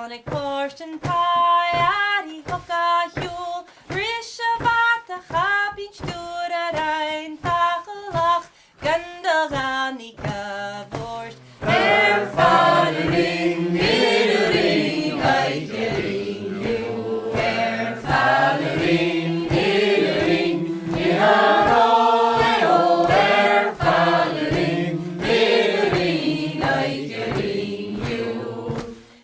Tonic portion pie, Adi Hoka Hul, Rishavata Habin Stura Rein, Tachelach, Gandaganika Vorst, Ervaring, Hillering, Eichering, you, Ervaring, Hillering, Iharo, Ervaring, Hillering, Eichering, you.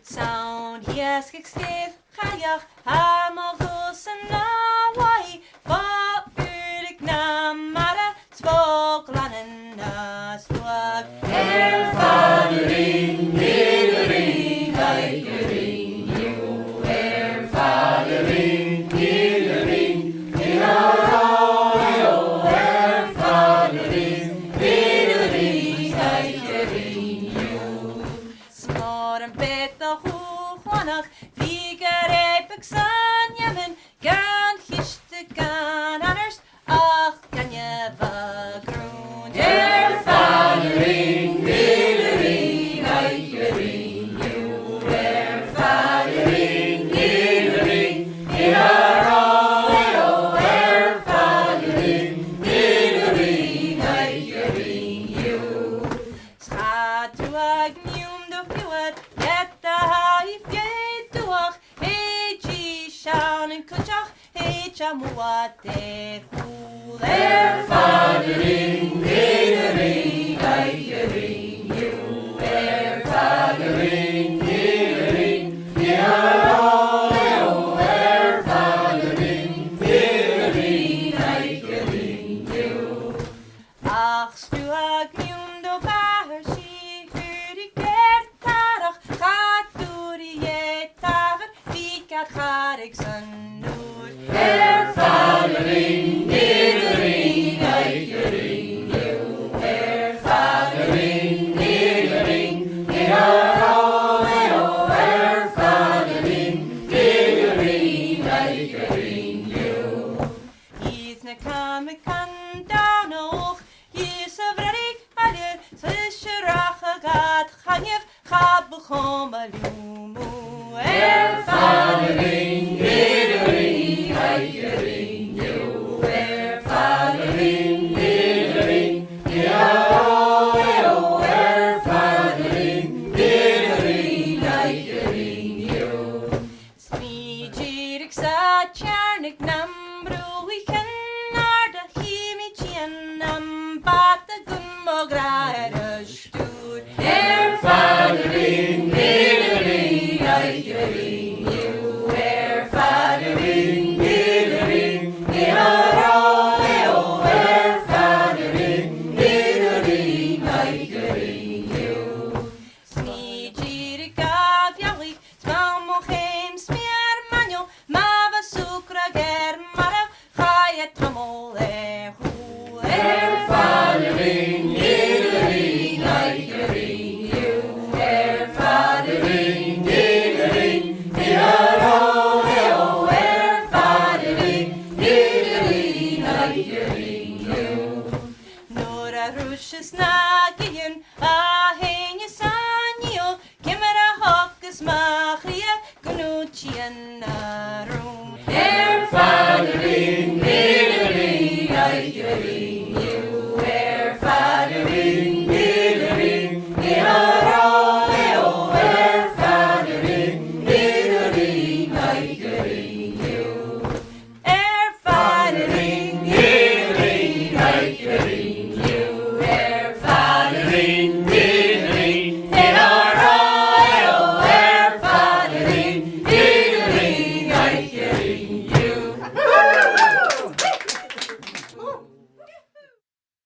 Sound yes, Steve, Kajach, Hamagus and Nawai, for Ulik Namara, Spoklan Swag, Ervaring, Hillering, Eichering, you, Ervaring, Hillering, Iharo, Ervaring, Hillering, Eichering, you. Smor and Beta Huanach, Viger Epic San Yemen, Gan Hishte Gan Anners, Ach, Ganyeva Groen, Ervaring, Hillering, Eichering, you, Ervaring, Hillering, Iharo, Ervaring, Hillering, Eichering, you. Schatuag Nium do Fjord, Yetta Haif Yetuach, Heji Shan and Kuchach, Hechamuate Hul, Ervaring, Hillering, Eichering, you, Ervaring, Hillering, Iharo, Ervaring, Hillering, Eichering, you. Ach, Stuag Nium do Bahar, She Huri Kertarach, Chaturi Yetaver, Vikat Harig Sanur, Ervaring, Hillering, Eichering, you, Ervaring, Hillering, Iharo, Ervaring, Hillering, Eichering, you. Is na Kamikan down och, Is a Vradik Alir, Sishirach Gat, Hanyev, Chabuchom Alumu, Ervaring, Hillering, Eichering, you, Ervaring, Hillering, Iharo, Ervaring, Hillering, Eichering, you. Smijirik sa Charnik Nambru, we can Narda Himichian Nambata Gunmogra Stur, Ervaring, Hillering, Eichering, you, Ervaring, Hillering, Iharo, Ervaring, Hillering, Eichering, you. Smijirik av Yalik, Smamochim Smier Manyo, Mava Sukra Germara, Chayet Tamole Hul, Ervaring, Hillering, Eichering, you, Ervaring, Hillering, Iharo, Ervaring, Hillering, Eichering, you. Nora Rushis Nagian, Ahenya Sanyo, Kimera Hokus Machria, Gunuchian Narum.